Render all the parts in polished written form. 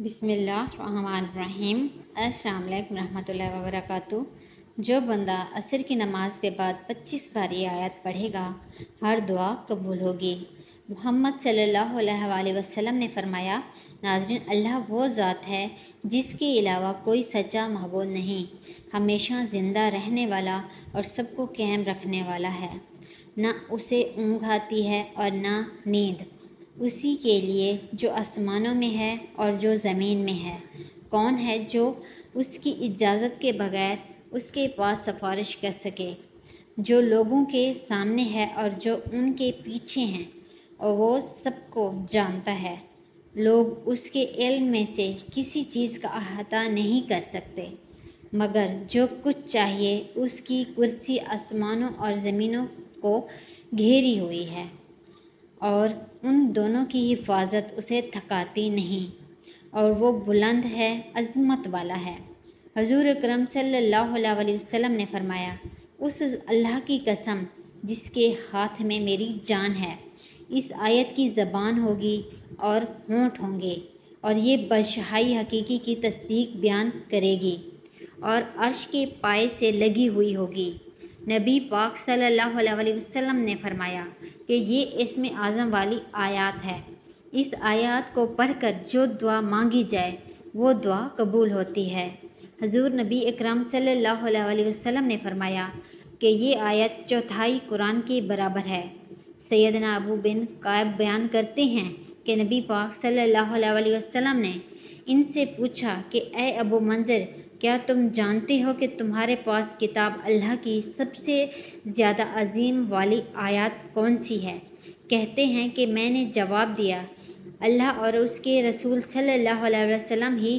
بسم اللہ الرحمن الرحیم۔ السلام علیکم ورحمۃ اللہ وبرکاتہ۔ جو بندہ عصر کی نماز کے بعد 25 بار یہ آیت پڑھے گا، ہر دعا قبول ہوگی۔ محمد صلی اللہ علیہ وآلہ وسلم نے فرمایا، ناظرین، اللہ وہ ذات ہے جس کے علاوہ کوئی سچا معبود نہیں، ہمیشہ زندہ رہنے والا اور سب کو قائم رکھنے والا ہے۔ نہ اسے اونگ آتی ہے اور نہ نیند، اسی کے لیے جو آسمانوں میں ہے اور جو زمین میں ہے۔ کون ہے جو اس کی اجازت کے بغیر اس کے پاس سفارش کر سکے؟ جو لوگوں کے سامنے ہے اور جو ان کے پیچھے ہیں، اور وہ سب کو جانتا ہے۔ لوگ اس کے علم میں سے کسی چیز کا احاطہ نہیں کر سکتے، مگر جو کچھ چاہیے اس کی کرسی آسمانوں اور زمینوں کو گھیری ہوئی ہے، اور ان دونوں کی حفاظت اسے تھکاتی نہیں، اور وہ بلند ہے، عظمت والا ہے۔ حضور اکرم صلی اللہ علیہ وسلم نے فرمایا، اس اللہ کی قسم جس کے ہاتھ میں میری جان ہے، اس آیت کی زبان ہوگی اور ہونٹ ہوں گے، اور یہ بادشاہی حقیقی کی تصدیق بیان کرے گی، اور عرش کے پائے سے لگی ہوئی ہوگی۔ نبی پاک صلی اللہ علیہ وسلم نے فرمایا کہ یہ اسم اعظم والی آیات ہے۔ اس آیات کو پڑھ کر جو دعا مانگی جائے وہ دعا قبول ہوتی ہے۔ حضور نبی اکرم صلی اللہ علیہ وسلم نے فرمایا کہ یہ آیت چوتھائی قرآن کے برابر ہے۔ سیدنا ابو بن کعب بیان کرتے ہیں کہ نبی پاک صلی اللہ علیہ وسلم نے ان سے پوچھا کہ اے ابو منذر، کیا تم جانتے ہو کہ تمہارے پاس کتاب اللہ کی سب سے زیادہ عظیم والی آیات کون سی ہے؟ کہتے ہیں کہ میں نے جواب دیا، اللہ اور اس کے رسول صلی اللہ علیہ وسلم ہی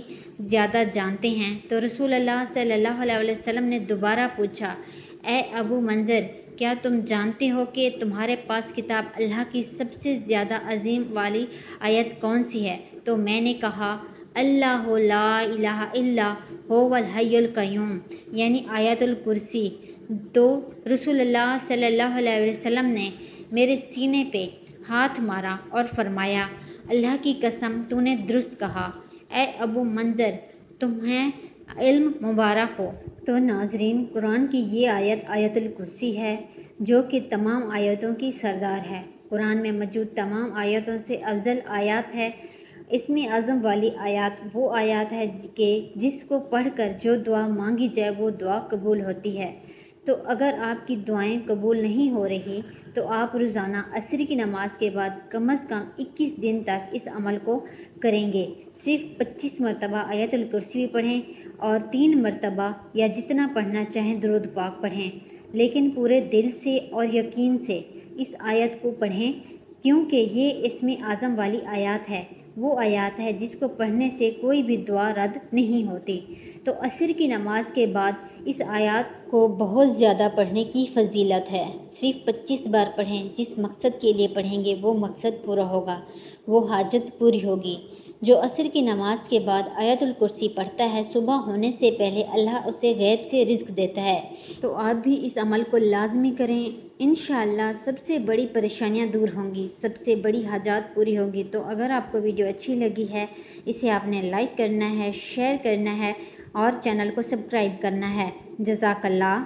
زیادہ جانتے ہیں۔ تو رسول اللہ صلی اللہ علیہ وسلم نے دوبارہ پوچھا، اے ابو منذر، کیا تم جانتے ہو کہ تمہارے پاس کتاب اللہ کی سب سے زیادہ عظیم والی آیت کون سی ہے؟ تو میں نے کہا، اللہ لا الہ الا هو الحی القیوم، یعنی آیت الکرسی۔ تو رسول اللہ صلی اللہ علیہ وسلم نے میرے سینے پہ ہاتھ مارا اور فرمایا، اللہ کی قسم تو نے درست کہا، اے ابو منذر، تمہیں علم مبارک ہو۔ تو ناظرین، قرآن کی یہ آیت آیت الکرسی ہے، جو کہ تمام آیتوں کی سردار ہے۔ قرآن میں موجود تمام آیتوں سے افضل آیات ہے۔ اسم اعظم والی آیات وہ آیات ہے کہ جس کو پڑھ کر جو دعا مانگی جائے وہ دعا قبول ہوتی ہے۔ تو اگر آپ کی دعائیں قبول نہیں ہو رہی تو آپ روزانہ عصر کی نماز کے بعد کم از کم 21 دن تک اس عمل کو کریں گے۔ صرف 25 مرتبہ آیت الکرسی بھی پڑھیں اور 3 مرتبہ یا جتنا پڑھنا چاہیں درود پاک پڑھیں، لیکن پورے دل سے اور یقین سے اس آیت کو پڑھیں، کیونکہ یہ اسم اعظم والی آیات ہے، وہ آیات ہے جس کو پڑھنے سے کوئی بھی دعا رد نہیں ہوتی۔ تو عصر کی نماز کے بعد اس آیات کو بہت زیادہ پڑھنے کی فضیلت ہے۔ صرف 25 بار پڑھیں، جس مقصد کے لیے پڑھیں گے وہ مقصد پورا ہوگا، وہ حاجت پوری ہوگی۔ جو عصر کی نماز کے بعد آیت الکرسی پڑھتا ہے، صبح ہونے سے پہلے اللہ اسے غیب سے رزق دیتا ہے۔ تو آپ بھی اس عمل کو لازمی کریں، انشاءاللہ سب سے بڑی پریشانیاں دور ہوں گی، سب سے بڑی حاجات پوری ہوگی۔ تو اگر آپ کو ویڈیو اچھی لگی ہے، اسے آپ نے لائک کرنا ہے، شیئر کرنا ہے اور چینل کو سبسکرائب کرنا ہے۔ جزاک اللہ۔